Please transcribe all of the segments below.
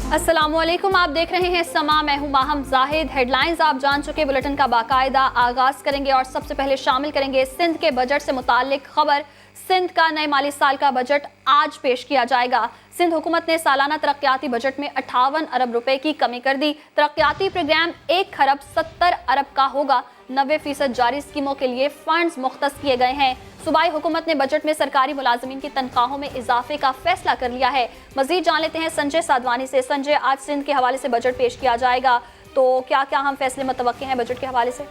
अस्सलामुअलैकुम, आप देख रहे हैं समा। मैं हूं माहम जाहिद। हेडलाइंस आप जान चुके, बुलेटिन का बाकायदा आगाज करेंगे और सबसे पहले शामिल करेंगे सिंध के बजट से मुताल्लिक खबर। सिंध का नए माली साल का बजट आज पेश किया जाएगा। सिंध हुकूमत ने सालाना तरक्याती बजट में 58 अरब रुपए की कमी कर दी। तरक्याती प्रोग्राम 1 खरब 70 अरब का होगा। 90% जारी स्कीमों के लिए फंड्स मुख्तस किए गए हैं। सूबाई हुकूमत ने बजट में सरकारी मुलाजमीन की तनख्वाहों में इजाफे का फैसला कर लिया है। मजीद जान लेते हैं संजय साधवानी से। संजय, आज सिंध के हवाले से बजट पेश किया जाएगा, तो क्या क्या हम फैसले मुतवक्के हैं बजट के हवाले से?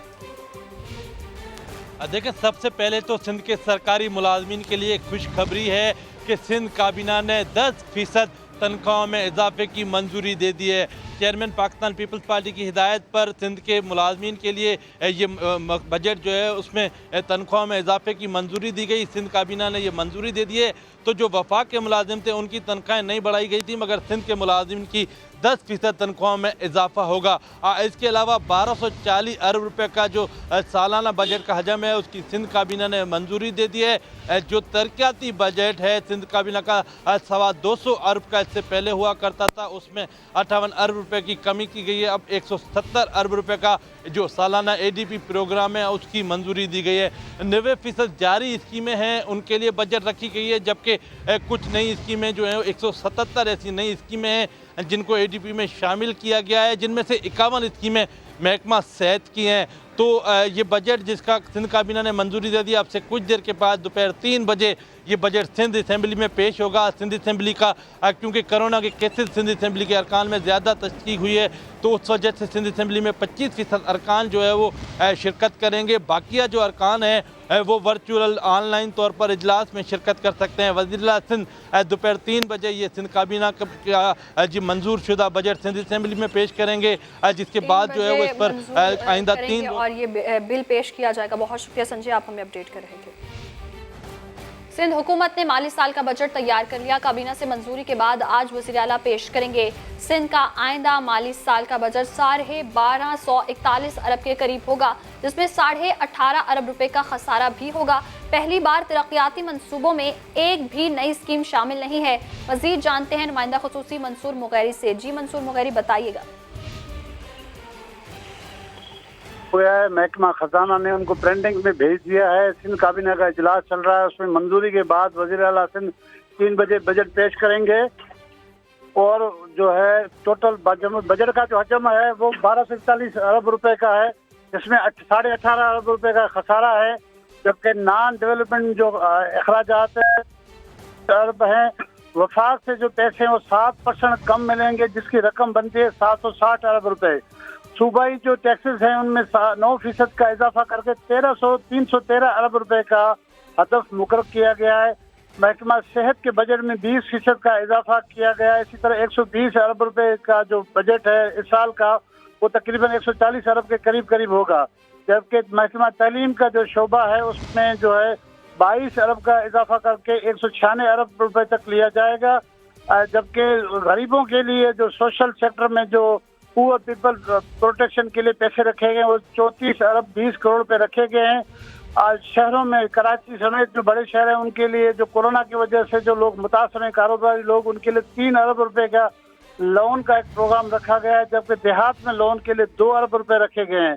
देखिए, सबसे पहले तो सिंध के सरकारी मुलाजमीन के लिए खुशखबरी है कि सिंध काबीना ने 10% तनख्वाहों में इजाफे की मंजूरी दे दी है। चेयरमैन पाकिस्तान पीपल्स पार्टी की हिदायत पर सिंध के मुलाजमीन के लिए ये बजट जो है उसमें तनख्वाह में इजाफे की मंजूरी दी गई। सिंध काबीना ने ये मंजूरी दे दी है। तो जो वफाक के मुलाजिम थे उनकी तनख्वाहें नहीं बढ़ाई गई थी, मगर सिंध के मुलाजिम की 10% तनख्वाह में इजाफा होगा। इसके अलावा 1240 अरब रुपए का जो सालाना बजट का हजम है उसकी सिंध काबीना ने मंजूरी दे दी है। जो तरक्याती बजट है सिंध काबीना का 225 अरब का इससे पहले हुआ करता था, उसमें 58 अरब रुपए की कमी की गई है। अब 170 अरब रुपए का जो सालाना ADP प्रोग्राम है उसकी मंजूरी दी गई है। 90% जारी स्कीमें हैं उनके लिए बजट रखी गई है, जबकि कुछ नई स्कीमें जो हैं 177 ऐसी नई स्कीमें हैं जिनको ADP में शामिल किया गया है, जिनमें से 51 स्कीमें महकमा सेहत की हैं। तो ये बजट जिसका सिंध काबीना ने मंजूरी दे दी, अब से कुछ देर के बाद दोपहर 3 बजे ये बजट सिंध असम्बली में पेश होगा। सिंध असम्बली का क्योंकि कोरोना के केसेस सिंध असम्बली के अरकान में ज़्यादा तशकीक हुई है, तो उस वजह से सिंध असम्बली में 25% अरकान जो है वो शिरकत करेंगे। बाकिया जो अरकान हैं वो वर्चुअल ऑनलाइन तौर पर इजलास में शिरकत कर सकते हैं। वज़ीर-ए-आला सिंध दोपहर 3 बजे ये सिंध काबीना का जी मंजूर शुदा बजट सिंध असम्बली में पेश करेंगे, जिसके बाद जो है वो इस पर आइंदा 3 और ये बिल पेश किया जाएगा। बहुत शुक्रिया संजय, आप हमें अपडेट कर रहे थे। सिंध हुकूमत ने माली साल का बजट तैयार कर लिया। काबीना से मंजूरी के बाद आज वज़ीर आला पेश करेंगे। सिंध का आइंदा माली साल का बजट 1241 अरब के करीब होगा, जिसमें 18.5 अरब रुपए का खसारा भी होगा। पहली बार तरक्याती मंसूबों में एक भी नई स्कीम शामिल नहीं है। मजीद जानते हैं नुमाइंदा खुसूसी मंसूर मुगैरी से। जी मंसूर मुगैरी, बताइएगा। महकमा खजाना ने उनको प्रिंटिंग में भेज दिया है। सिंध काबीना का इजलास चल रहा है, उसमें मंजूरी के बाद वज़ीर आला सिंध 3 बजे बजट पेश करेंगे। और जो है टोटल बजट का जो हजम है वो 1241 अरब रुपए का है, जिसमें 18.5 अरब रुपए का खसारा है, जबकि नॉन डेवलपमेंट जो अखराजात अरब हैं, वफाक से जो पैसे हैं वो 7% कम मिलेंगे, जिसकी रकम बनती है 760 अरब रुपए। सूबाई जो टैक्सेस हैं उनमें 9% का इजाफा करके 313 अरब रुपए का हदफ मुकर्रर किया गया है। महकमा सेहत के बजट में 20% का इजाफा किया गया है। इसी तरह 120 अरब रुपए का जो बजट है इस साल का वो तकरीबन 140 अरब के करीब होगा। जबकि महकमा तालीम का जो शोबा है उसमें जो है 22 अरब का इजाफा करके 196 अरब रुपए तक लिया जाएगा। जबकि गरीबों के लिए जो सोशल सेक्टर में जो पुअर पीपल प्रोटेक्शन के लिए पैसे रखे गए वो 34 अरब 20 करोड़ रुपए रखे गए हैं। आज शहरों में कराची समेत जो बड़े शहर हैं उनके लिए जो कोरोना की वजह से जो लोग मुतासर हैं, कारोबारी लोग, उनके लिए 3 अरब रुपए का लोन का एक प्रोग्राम रखा गया है, जबकि देहात में लोन के लिए 2 अरब रुपए रखे गए हैं।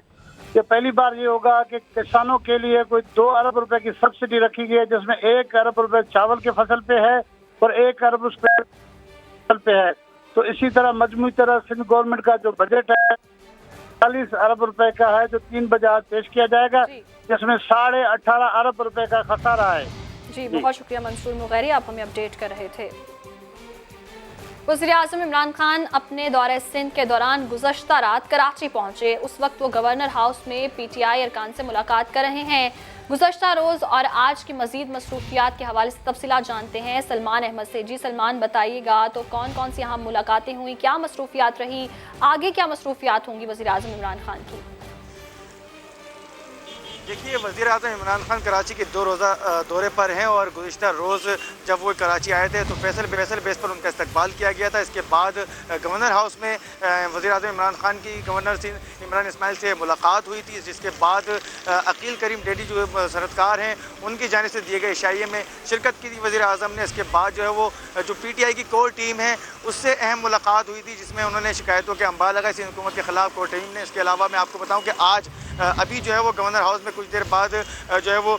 ये पहली बार ये होगा कि किसानों के लिए कोई 2 अरब रुपए की सब्सिडी रखी गई है, जिसमें 1 अरब रुपए चावल की फसल पे है और 1 अरब उस फसल पे है। तो इसी तरह मजमूई तरह सिंध गवर्नमेंट का जो बजट है 40 अरब रुपए का है, जो 3 बजे आज पेश किया जाएगा, जिसमें 18.5 अरब रुपए का खसारा है। जी बहुत शुक्रिया मंसूर मुगैरी, आप हमें अपडेट कर रहे थे। वज़ीर-ए-आज़म इमरान खान अपने दौरे सिंध के दौरान गुज़श्ता रात कराची पहुंचे। उस वक्त वो गवर्नर हाउस में PTI अरकान से मुलाकात कर रहे हैं। गुज़श्ता रोज़ और आज की मज़ीद मसरूफियात के हवाले से तफसीलात जानते हैं सलमान अहमद से। जी सलमान, बताइएगा तो कौन कौन सी अहम मुलाकातें हुई, क्या मसरूफियात रही, आगे क्या मसरूफियात होंगी वज़ीर-ए-आज़म इमरान खान की? देखिए, वज़ीर-ए-आज़म इमरान खान कराची के 2 रोज़ा दौरे पर हैं और गुज़िश्ता रोज़ जब वो कराची आए थे तो फैसल बेस पर उनका इस्तकबाल किया गया था। इसके बाद गवर्नर हाउस में वज़ीर-ए-आज़म इमरान खान की गवर्नर इमरान इस्माइल से मुलाकात हुई थी, जिसके बाद अकील करीम डेडी जो सरकार हैं उनकी जानिब से दिए गए इशाइये में शिरकत की थी वज़ीर आज़म ने। इसके बाद जो है वो जो PTI की कोर टीम है उससे अहम मुलाकात हुई थी, जिसमें उन्होंने शिकायतों के अंबार लगाए सिंध हुकूमत के ख़िलाफ़ कोर टीम ने। इसके अलावा मैं आपको बताऊँ कि आज अभी जो है वो गवर्नर हाउस में कुछ देर बाद जो है वो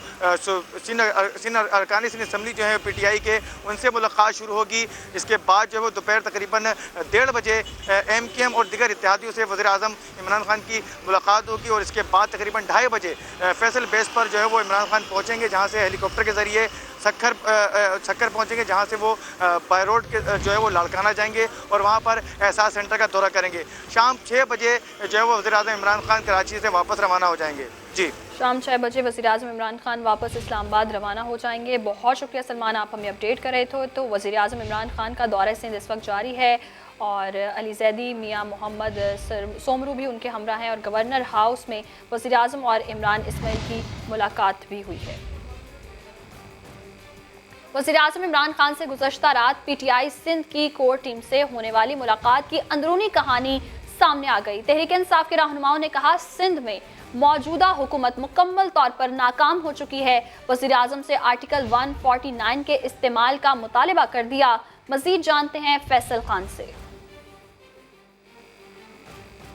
सिंध अरकान सिंध असम्बली जो है PTI के उनसे मुलाकात शुरू होगी। इसके बाद जो है वो दोपहर तकरीबन 1:30 बजे MKM और दीगर इत्तेहादियों से वज़ीर आज़म इमरान खान की मुलाकात होगी और इसके बाद तकरीबन 2:30 बजे फैसल बेस पर जो है वो इमरान खान पहुँचेंगे, जहाँ से हेलीकॉप्टर के ज़रिए सक्खर पहुँचेंगे, जहाँ से वो बाय रोड के जो है वो लाड़काना जाएंगे और वहाँ पर एहसास सेंटर का दौरा करेंगे। शाम 6 बजे जो है वो वज़ीर आज़म इमरान खान कराची से वापस रवाना हो जाएंगे। जी, शाम 6 बजे वज़ीर आज़म इमरान खान वापस इस्लामाबाद रवाना हो जाएंगे। बहुत शुक्रिया सलमान, आप हमें अपडेट कर रहे थे। तो वज़ीर आज़म इमरान खान का दौरा सिंध इस वक्त जारी है और अली ज़ैदी, मियाँ मोहम्मद सोमरू भी उनके हमरा हैं और गवर्नर हाउस में वज़ीर आज़म और इमरान इस्माइल की मुलाकात भी हुई है। वज़ीर आज़म इमरान खान से गुज़श्ता रात PTI सिंध की कोर टीम से होने वाली मुलाकात की अंदरूनी कहानी सामने आ गई। तहरीक इंसाफ के रहनुमाओं ने कहा सिंध में मौजूदा हुकूमत मुकम्मल तौर पर नाकाम हो चुकी है। वज़ीर आज़म से आर्टिकल 149 के इस्तेमाल का मुतालिबा कर दिया। मज़ीद जानते हैं फैसल खान से।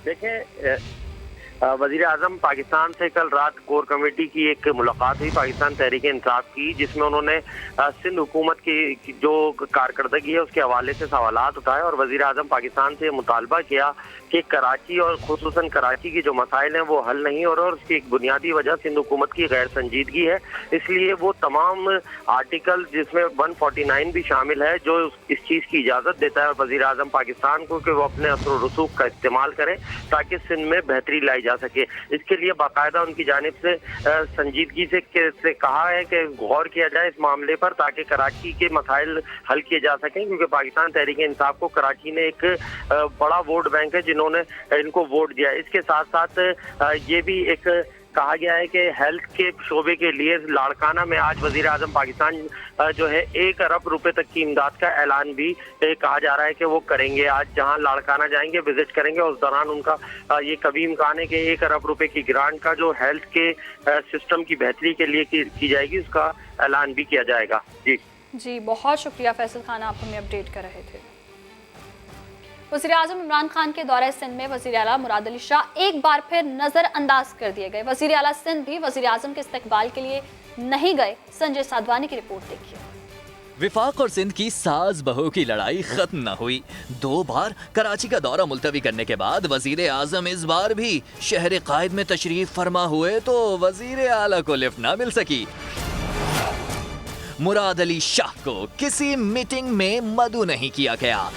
देखें, वज़ीर आज़म पाकिस्तान से कल रात कोर कमेटी की एक मुलाकात हुई पाकिस्तान तहरीक इंसाफ की, जिसमें उन्होंने सिंध हुकूमत की जो कारकर्दगी है उसके हवाले से सवालात उठाए और वज़ीर आज़म पाकिस्तान से मुतालबा किया कि कराची और खुसूसन कराची की जो मसाइल हैं वो हल नहीं और उसकी एक बुनियादी वजह सिंध हुकूमत की गैर संजीदगी है। इसलिए वो तमाम आर्टिकल जिसमें 149 भी शामिल है जो इस चीज़ की इजाज़त देता है वज़ीर आज़म पाकिस्तान को कि वो अपने असर रसूख का इस्तेमाल करें ताकि सिंध में बेहतरी लाई जा सके। इसके लिए बाकायदा उनकी जानिब से संजीदगी से कहा है कि गौर किया जाए इस मामले पर ताकि कराची के मसाइल हल किए जा सकें, क्योंकि पाकिस्तान तहरीक इंसाफ को कराची ने एक बड़ा वोट बैंक है जिन्होंने इनको वोट दिया। इसके साथ साथ ये भी एक कहा गया है कि हेल्थ के शोबे के लिए लाड़काना में आज वज़ीर आज़म पाकिस्तान जो है 1 अरब रुपए तक की इमदाद का ऐलान भी कहा जा रहा है कि वो करेंगे। आज जहां लाड़काना जाएंगे, विजिट करेंगे, उस दौरान उनका ये कभी इम्कान है कि 1 अरब रुपए की ग्रांट का जो हेल्थ के सिस्टम की बेहतरी के लिए की जाएगी उसका ऐलान भी किया जाएगा। जी, बहुत शुक्रिया फैसल खान, आप हमें अपडेट कर रहे थे। वज़ीर आज़म इमरान खान के दौरे सिंध में वज़ीर आला मुराद अली शाह एक बार फिर नज़रअंदाज कर दिए गए। वज़ीर आला सिंध भी वज़ीर आज़म के इस्तकबाल के लिए नहीं गए। संजय साधवानी की रिपोर्ट देखिए। विफाक और सिंध की सास बहू की लड़ाई खत्म न हुई। 2 बार कराची का दौरा मुलतवी करने के बाद वज़ीर आज़म इस बार भी शहर कायद में तशरीफ फरमा हुए तो वज़ीर आला को लिफ्ट न मिल सकी। मुराद अली शाह को किसी मीटिंग में मदऊ नहीं किया गया।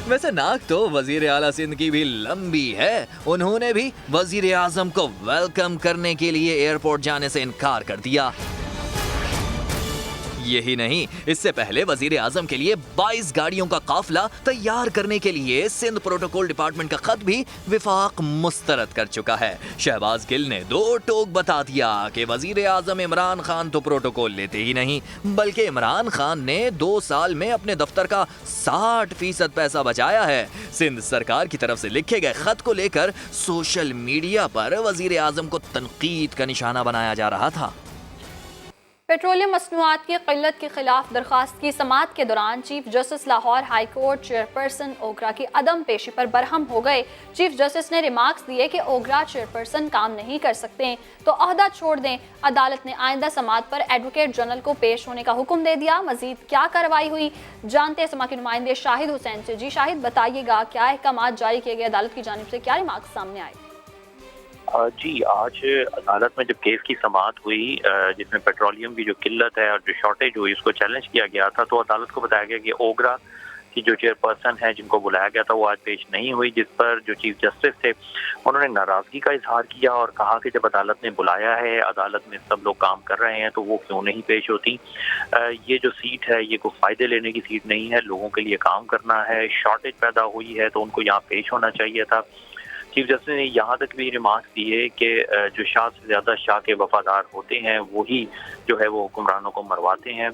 वैसे नाक तो वजीर आला सिंध की भी लंबी है। उन्होंने भी वजीर आजम को वेलकम करने के लिए एयरपोर्ट जाने से इनकार कर दिया। यही नहीं, इससे पहले वजीर आजम के लिए 22 गाड़ियों का काफिला तैयार करने के लिए सिंध प्रोटोकॉल डिपार्टमेंट का खत भी विफाक मुस्तरद कर चुका है। शहबाज गिल ने 2 टोक बता दिया कि वजीर आजम इमरान खान तो प्रोटोकॉल लेते ही नहीं, बल्कि इमरान खान ने 2 साल में अपने दफ्तर का 60% पैसा बचाया है। सिंध सरकार की तरफ से लिखे गए खत को लेकर सोशल मीडिया पर वजीर आजम को तनकीद का निशाना बनाया जा रहा था। पेट्रोलियम मसनूआत की क़िल्लत के खिलाफ दरख्वास्त की समाअत के दौरान chief justice Lahore high court chairperson OGRA की अदम पेशी पर बरहम हो गए। चीफ जस्टिस ने रिमार्क्स दिए कि ओगरा चेयरपर्सन काम नहीं कर सकते तो अहदा छोड़ दें। अदालत ने आइंदा समाअत पर एडवोकेट जनरल को पेश होने का हुक्म दे दिया। मजीद क्या कार्रवाई हुई, जानते हैं समा के नुमाइंदे शाहिद हुसैन से। जी शाहिद, बताइएगा क्या अहकाम जारी किए गए, अदालत की जानिब से क्या रिमार्क्स सामने आए? जी, आज अदालत में जब केस की समाअत हुई जिसमें पेट्रोलियम की जो किल्लत है और जो शॉर्टेज हुई उसको चैलेंज किया गया था, तो अदालत को बताया गया कि ओगरा की जो चेयरपर्सन है जिनको बुलाया गया था वो आज पेश नहीं हुई, जिस पर जो चीफ जस्टिस थे उन्होंने नाराज़गी का इजहार किया और कहा कि जब अदालत ने बुलाया है, अदालत में सब लोग काम कर रहे हैं तो वो क्यों नहीं पेश होती। ये जो सीट है ये कोई फ़ायदे लेने की सीट नहीं है, लोगों के लिए काम करना है। शॉर्टेज पैदा हुई है तो उनको यहाँ पेश होना चाहिए था। चीफ जस्टिस ने यहाँ तक भी रिमार्क दिए कि जो शाह से ज़्यादा शाह के वफादार होते हैं वही जो है वो हुक्मरानों को मरवाते हैं।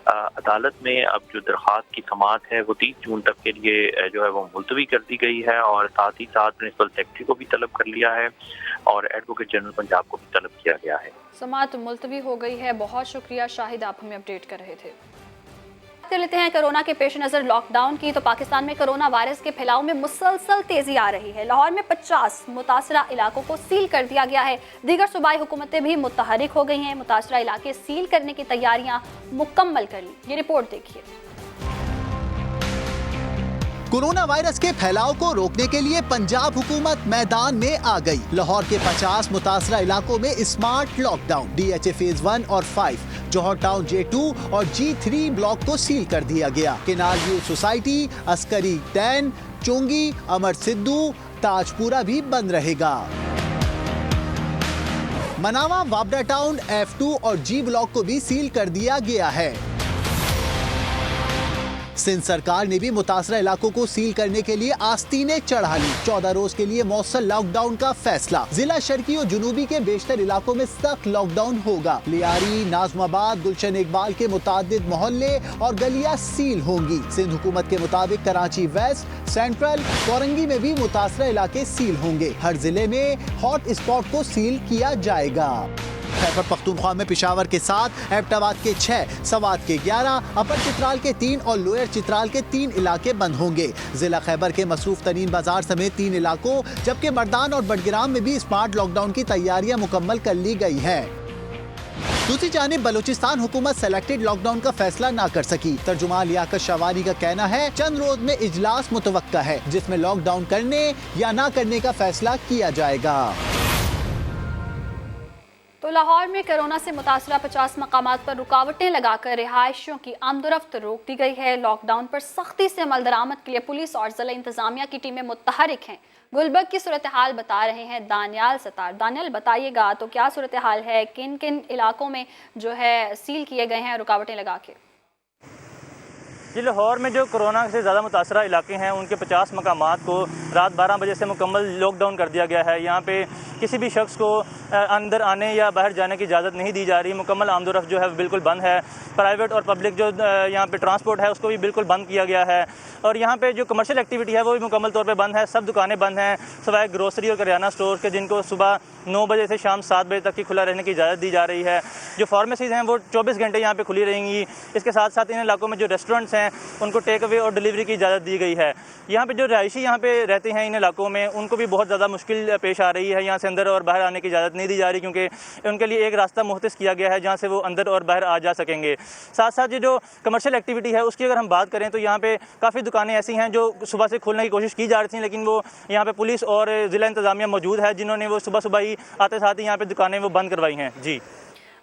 अदालत में अब जो दरख्वास्त की समाअत है वो 30 जून तक के लिए जो है वो मुलतवी कर दी गई है और साथ ही साथ प्रिंसिपल सेक्रेटरी को भी तलब कर लिया है और एडवोकेट जनरल पंजाब को भी तलब किया गया है। समाअत मुलतवी हो गई है। बहुत शुक्रिया शाहिद, आप हमें अपडेट कर रहे थे। कर लेते हैं कोरोना के पेश नज़र लॉकडाउन की। तो पाकिस्तान में कोरोना वायरस के फैलाव में मुसलसल तेजी आ रही है। लाहौर में 50 मुतासरा इलाकों को सील कर दिया गया है। दीगर सूबाई हुकूमतें भी मुतहरिक हो गई हैं। मुतासरा इलाके सील करने की तैयारियां मुकम्मल कर ली। ये रिपोर्ट देखिए। कोरोना वायरस के फैलाव को रोकने के लिए पंजाब हुकूमत मैदान में आ गई। लाहौर के 50 मुतासरा इलाकों में स्मार्ट लॉकडाउन, DHA फेज 1 और 5, जौहर टाउन J2 और G3 ब्लॉक को सील कर दिया गया। केनाल व्यू सोसाइटी, अस्करी 10, चोंगी, अमर सिद्धू, ताजपुरा भी बंद रहेगा। मनावा, वाबडा टाउन, F2 और G ब्लॉक को भी सील कर दिया गया है। सिंध सरकार ने भी मुतासरा इलाकों को सील करने के लिए आस्तीनें चढ़ा ली। 14 रोज के लिए मौसल लॉकडाउन का फैसला। जिला शर्की और जुनूबी के बेशतर इलाकों में सख्त लॉकडाउन होगा। लियारी, नाजमाबाद, गुलशन इकबाल के मुतादिद मोहल्ले और गलियां सील होंगी। सिंध हुकूमत के मुताबिक कराची वेस्ट, सेंट्रल, कोरंगी में भी मुतासरा इलाके सील होंगे। हर जिले में हॉट स्पॉट को सील किया जाएगा। खैबर पख्तूनख्वा में पिशावर के 7, एबटाबाद के 6, सवात के 11, अपर चित्राल के 3 और लोअर चित्राल के 3 इलाके बंद होंगे। जिला खैबर के मसरूफ तरीन बाजार समेत 3 इलाकों जबकि मर्दान और बडग्राम में भी स्मार्ट लॉकडाउन की तैयारियां मुकम्मल कर ली गई हैं। दूसरी जानिब बलूचिस्तान हुकूमत सेलेक्टेड लॉकडाउन का फैसला ना कर सकी। तर्जुमान लियाकत शवानी का कहना है चंद रोज में इजलास मुतवक्का है जिसमें लॉकडाउन करने या ना करने का फैसला किया जाएगा। तो लाहौर में कोरोना से मुतासरा 50 मकामात पर रुकावटें लगाकर रिहायशियों की आमदोरफ्त रोक दी गई है। लॉकडाउन पर सख्ती से अमल दरामद के लिए पुलिस और जिला इंतजामिया की टीमें मुतहरिक हैं। गुलबर्ग की सूरत हाल बता रहे हैं दानियाल सतार। दानियाल, बताइएगा तो क्या सूरत हाल है, किन किन इलाकों में जो है सील किए गए हैं रुकावटें लगा के? जी, लाहौर में जो कोरोना से ज़्यादा मुतासरा इलाके हैं उनके 50 मकामात को रात 12 बजे से मुकम्मल लॉकडाउन कर दिया गया है। यहाँ पे किसी भी शख्स को अंदर आने या बाहर जाने की इजाज़त नहीं दी जा रही। मुकम्मल आमदोरफ्त जो है बिल्कुल बंद है। प्राइवेट और पब्लिक जो यहाँ पे ट्रांसपोर्ट है उसको भी बिल्कुल बंद किया गया है। और यहाँ पे जो कमर्शियल एक्टिविटी है वो भी मुकम्मल तौर पे बंद है। सब दुकानें बंद हैं सिवाय ग्रोसरी और करियाना स्टोर के, जिनको सुबह 9 बजे से शाम 7 बजे तक की खुला रहने की इजाज़त दी जा रही है। जो फार्मेसीज़ हैं वो 24 घंटे यहाँ पे खुली रहेंगी। इसके साथ साथ इन इलाकों में जो रेस्टोरेंट्स हैं उनको टेक अवे और डिलीवरी की इजाज़त दी गई है। यहाँ पे जो रहायशी यहाँ पे रहते हैं इन इलाकों में उनको भी बहुत ज़्यादा मुश्किल पेश आ रही है। यहाँ से अंदर और बाहर आने की इजाज़त नहीं दी जा रही क्योंकि उनके लिए एक रास्ता मुख्तस किया गया है जहाँ से वो अंदर और बाहर आ जा सकेंगे। साथ साथ ये जो कमर्शियल एक्टिविटी है उसकी अगर हम बात करें तो यहाँ पे काफ़ी दुकानें ऐसी हैं जो सुबह से खोलने की कोशिश की जा रही थी, लेकिन वो यहाँ पे पुलिस और ज़िला इंतजामिया मौजूद है जिन्होंने वो सुबह सुबह ही आते साथ ही यहाँ पे दुकानें वो बंद करवाई हैं। जी,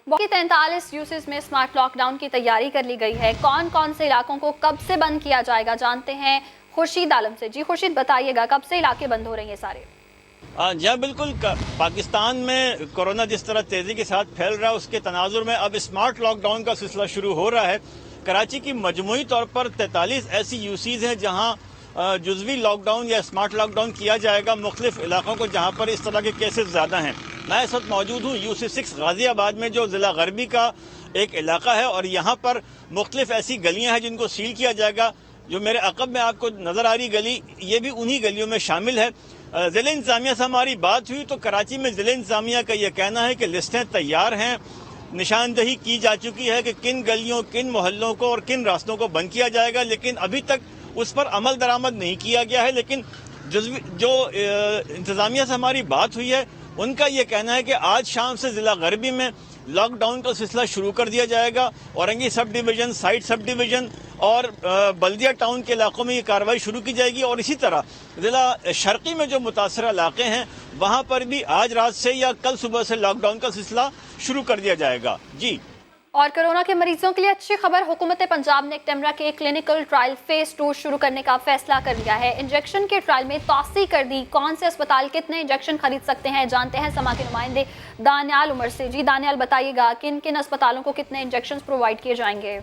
बाकी 43 यूसेज में स्मार्ट लॉकडाउन की तैयारी कर ली गई है। कौन कौन से इलाकों को कब से बंद किया जाएगा जानते हैं खुर्शीद आलम से। जी खुर्शीद, बताइएगा कब से इलाके बंद हो रहे हैं सारे? जी बिल्कुल, पाकिस्तान में कोरोना जिस तरह तेजी के साथ फैल रहा है उसके तनाजुर में अब स्मार्ट लॉकडाउन का सिलसिला शुरू हो रहा है। कराची की मजमूई तौर पर 43 ऐसी यूसीज हैं जहाँ जुज़वी लॉकडाउन या स्मार्ट लॉकडाउन किया जाएगा मुख्तलिफ इलाकों को जहाँ पर इस तरह के केसेस ज़्यादा हैं। मैं इस वक्त मौजूद हूँ UC6 गाजियाबाद में जो ज़िला गरबी का एक इलाका है और यहाँ पर मुख्तलिफ ऐसी गलियाँ हैं जिनको सील किया जाएगा। जो मेरे अक़ब में आपको नज़र आ रही गली, ये भी उन्हीं गलियों में शामिल है। ज़िला इंतज़ामिया से हमारी बात हुई तो कराची में ज़िला इंतज़ामिया का यह कहना है कि लिस्टें तैयार हैं, निशानदही की जा चुकी है कि किन गलियों, किन मोहल्लों को और किन रास्तों को बंद किया जाएगा, लेकिन अभी तक उस पर अमल दरामद नहीं किया गया है। लेकिन जो इंतज़ामिया से हमारी बात हुई है उनका ये कहना है कि आज शाम से ज़िला गरबी में लॉकडाउन का सिलसिला शुरू कर दिया जाएगा। Orangi sub division, side sub division और बल्दिया टाउन के इलाकों में ये कार्रवाई शुरू की जाएगी। और इसी तरह ज़िला शर्की में जो मुतासरा इलाके हैं वहाँ पर भी आज रात से या कल सुबह से लॉकडाउन का सिलसिला शुरू कर दिया जाएगा। जी, और कोरोना के मरीजों के लिए अच्छी खबर, हुकूमत पंजाब ने टेमरा के क्लिनिकल ट्रायल फेज 2 शुरू करने का फैसला कर लिया है। इंजेक्शन के ट्रायल में तौसी कर दी। कौन से अस्पताल कितने इंजेक्शन खरीद सकते हैं जानते हैं समा के नुमाइंदे दानियाल उमर से। जी दानियाल, बताइएगा किन किन अस्पतालों को कितने इंजेक्शन प्रोवाइड किए जाएंगे?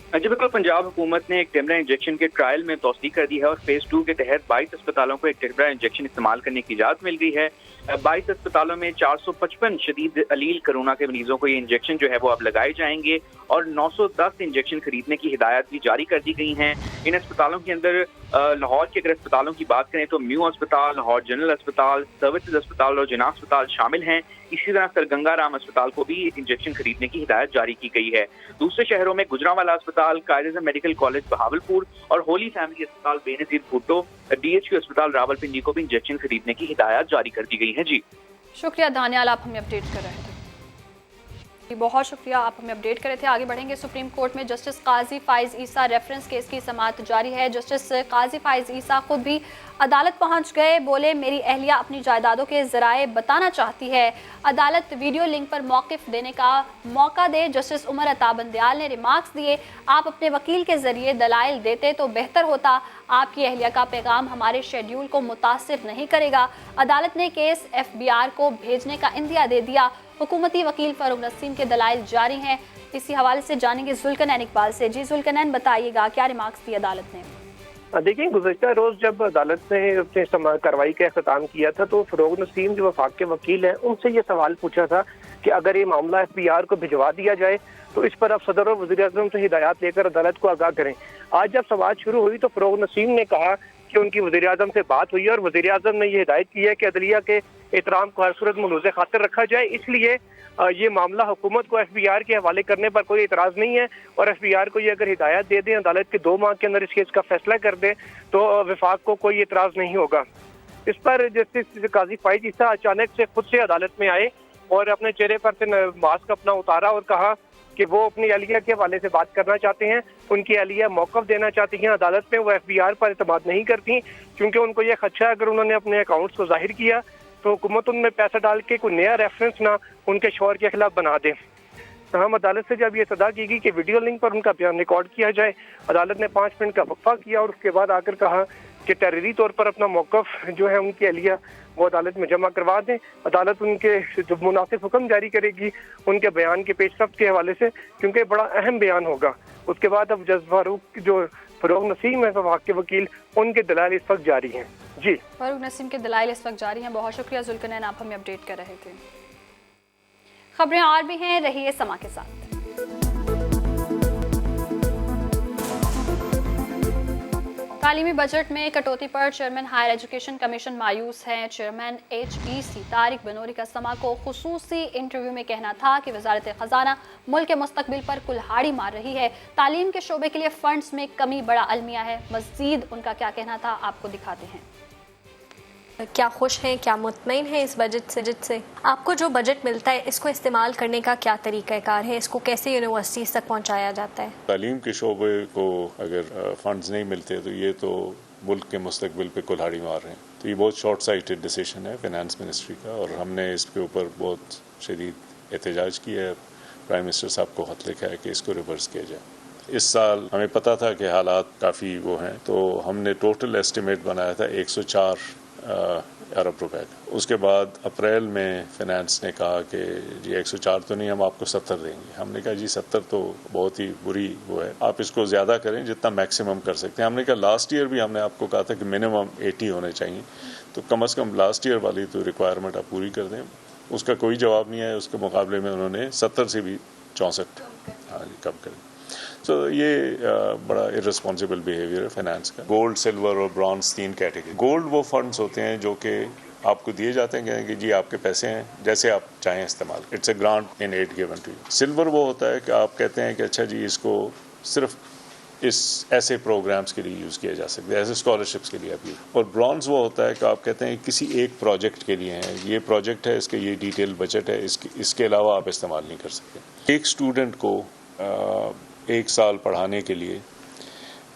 जी बिल्कुल, पंजाब हुकूमत ने एक टेमरा इंजेक्शन के ट्रायल में तौसीक कर दी है और फेज 2 के तहत 22 अस्पतालों को एक टेमरा इंजेक्शन इस्तेमाल करने की इजाज़त मिल गई है। 22 अस्पतालों में 455 शदीद अलील कोरोना के मरीजों को ये इंजेक्शन जो है वो अब लगाए जाएंगे और 910 इंजेक्शन खरीदने की हिदायत भी जारी कर दी गई हैं। इन अस्पतालों के अंदर लाहौर के अगर अस्पतालों की बात करें तो म्यू अस्पताल, लाहौर जनरल अस्पताल, सर्विसेज अस्पताल और जिना अस्पताल शामिल हैं। इसी तरह सरगंगा राम अस्पताल को भी इंजेक्शन खरीदने की हिदायत जारी की गई है। दूसरे शहरों में गुजरांवाला अस्पताल, कायद-ए-आज़म मेडिकल कॉलेज बहावलपुर और होली फैमिली अस्पताल बेनजीर भुट्टो, DHQ अस्पताल रावलपिंडी को भी इंजेक्शन खरीदने की हिदायत जारी कर दी गई है। जी शुक्रिया दानियाल, आप हमें अपडेट कर रहे थे। बहुत शुक्रिया, आप हमें अपडेट कर रहे थे। आगे बढ़ेंगे। सुप्रीम कोर्ट में जस्टिस काजी फाइज ईसा रेफरेंस केस की समाअत जारी है। जस्टिस काजी फाइज ईसा खुद भी अदालत पहुंच गए। बोले, मेरी अहलिया अपनी जायदादों के जराए बताना चाहती है, अदालत वीडियो लिंक पर मौक़िफ़ देने का मौका दे। जस्टिस उमर अता बंदयाल ने रिमार्क्स दिए, आप अपने वकील के जरिए दलाइल देते तो बेहतर होता, आपकी अहलिया का पैगाम हमारे शेड्यूल को मुतासिर नहीं करेगा। अदालत ने केस FBR को भेजने का इंदिया दे दिया। हुकूमती वकील फारूक नसीम के दलाइल जारी हैं। इसी हवाले से जानेंगे जुल्कनैन इकबाल से। जी जुल्कनैन, बताइएगा क्या रिमार्क्स दिए अदालत ने? देखिए, गुज़श्ता रोज जब अदालत ने अपने कार्रवाई का अख्ताम किया था तो फारूक नसीम जो वफाक के वकील हैं उनसे ये सवाल पूछा था कि अगर ये मामला FBR को भिजवा दिया जाए तो इस पर आप सदर और वज़ीर-ए-आज़म से हिदायत लेकर अदालत को आगाह करें। आज जब सवाल शुरू हुई तो फारूक नसीम ने कहा कि उनकी वज़ीर-ए-आज़म से बात हुई और वज़ीर-ए-आज़म ने ये हिदायत की है कि अदलिया के एहतराम को हर सूरत मलूज़े खातिर रखा जाए, इसलिए ये मामला हुकूमत को FBR के हवाले करने पर कोई एतराज़ नहीं है और FBR को ये अगर हिदायत दे दें, अदालत के 2 माह के अंदर इस केस का फैसला कर दें तो वफाक को कोई एतराज़ नहीं होगा। इस पर जस्टिस काजी फाइज ईसा अचानक से खुद से अदालत में आए और अपने चेहरे पर से मास्क अपना उतारा और कहा कि वो अपनी अहलिया के हवाले से बात करना चाहते हैं, उनकी अहलिया मौक़िफ़ देना चाहती हैं अदालत में, वो FBR पर एतमाद नहीं करती क्योंकि उनको ये खदशा है अगर उन्होंने अपने अकाउंट्स को जाहिर किया तो हुकूमत उनमें पैसा डाल के कोई नया रेफरेंस ना उनके शौहर के खिलाफ बना दे। हम अदालत से जब ये सदा की गई कि वीडियो लिंक पर उनका बयान रिकॉर्ड किया जाए, अदालत ने 5 मिनट का वक्फा किया और उसके बाद आकर कहा कि तहरीरी तौर पर अपना मौक़िफ़ जो है उनकी अहलिया वो अदालत में जमा करवा दें। अदालत उनके जो मुनासिब हुक्म जारी करेगी उनके बयान के पेशरफ्त के हवाले से, क्योंकि बड़ा अहम बयान होगा। उसके बाद अब जज फारूक जो फारूक नसीम है वफाक के वकील, उनके दलाइल इस वक्त जारी हैं। जी, फारूक नसीम के दलाइल इस वक्त जारी हैं। बहुत शुक्रिया जुल्कनैन, आप हमें अपडेट कर रहे थे। खबरें और भी हैं, रहिए समा के साथ। तालीमी बजट में कटौती पर चेयरमैन हायर एजुकेशन कमीशन मायूस हैं। चेयरमैन HEC तारिक बनोरी का समा को खुसूसी इंटरव्यू में कहना था कि वजारत ख़जाना मुल्क के मुस्तकबिल पर कुल्हाड़ी मार रही है, तालीम के शोबे के लिए फंड्स में कमी बड़ा अलमिया है। मज़ीद उनका क्या कहना था, आपको दिखाते हैं। क्या खुश हैं, क्या मुतमईन हैं इस बजट से? आपको जो बजट मिलता है इसको इस्तेमाल करने का क्या तरीक़ाकार है, इसको कैसे यूनिवर्सिटीज़ तक पहुंचाया जाता है? तालीम के शोबे को अगर फंड्स नहीं मिलते तो ये तो मुल्क के मुस्तकबिल पे कुल्हाड़ी मार रहे हैं। तो ये बहुत शॉर्ट साइटेड डिसीजन है फाइनेंस मिनिस्ट्री का और हमने इसके ऊपर बहुत शदीद एहतजाज किया है। प्राइम मिनिस्टर साहब को खत लिखा है कि इसको रिवर्स किया जाए। इस साल हमें पता था कि हालात काफ़ी वो हैं, तो हमने टोटल एस्टिमेट बनाया था 104 अरब रुपए का। उसके बाद अप्रैल में फाइनेंस ने कहा कि जी 104 तो नहीं, हम आपको 70 देंगे। हमने कहा जी 70 तो बहुत ही बुरी वो है, आप इसको ज़्यादा करें जितना मैक्सिमम कर सकते हैं। हमने कहा लास्ट ईयर भी हमने आपको कहा था कि मिनिमम 80 होने चाहिए, तो कम से कम लास्ट ईयर वाली तो रिक्वायरमेंट आप पूरी कर दें। उसका कोई जवाब नहीं आया। उसके मुकाबले में उन्होंने 70 से भी 64 कम करें। तो ये बड़ा इररिस्पॉन्सिबल बिहेवियर है फाइनेंस का। गोल्ड, सिल्वर और ब्रॉन्ज 3 कैटेगरी। गोल्ड वो फंड्स होते हैं जो कि आपको दिए जाते हैं कि जी आपके पैसे हैं, जैसे आप चाहें इस्तेमाल, it's a grant in aid given to you. Silver वो होता है कि आप कहते हैं कि अच्छा जी इसको सिर्फ इस ऐसे प्रोग्राम्स के लिए यूज़ किया जा सकता है, ऐसे स्कॉलरशिप्स के लिए आप यूज़। और ब्रॉन्ज वो होता है कि आप कहते हैं किसी एक प्रोजेक्ट के लिए है, ये प्रोजेक्ट है, इसके ये डिटेल बजट है, इसके अलावा आप इस्तेमाल नहीं कर सकते। एक स्टूडेंट को 1 साल पढ़ाने के लिए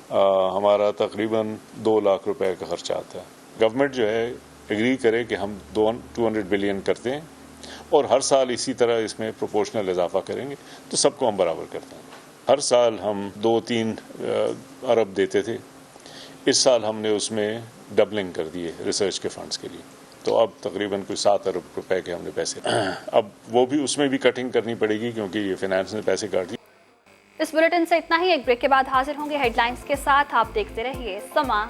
हमारा तकरीबन 2 लाख रुपए का खर्चा आता है। गवर्नमेंट जो है एग्री करे कि हम 200 बिलियन करते हैं और हर साल इसी तरह इसमें प्रोपोर्शनल इजाफा करेंगे तो सबको हम बराबर करते हैं। हर साल हम 2-3 अरब देते थे, इस साल हमने उसमें डबलिंग कर दिए रिसर्च के फंड्स के लिए, तो अब तकरीबन कोई 7 अरब रुपए के हमने पैसे अब वो भी उसमें भी कटिंग करनी पड़ेगी क्योंकि ये फाइनेंस ने पैसे काट दिए। इस बुलेटिन से इतना ही। एक ब्रेक के बाद हाजिर होंगे हेडलाइंस के साथ। आप देखते रहिए समा।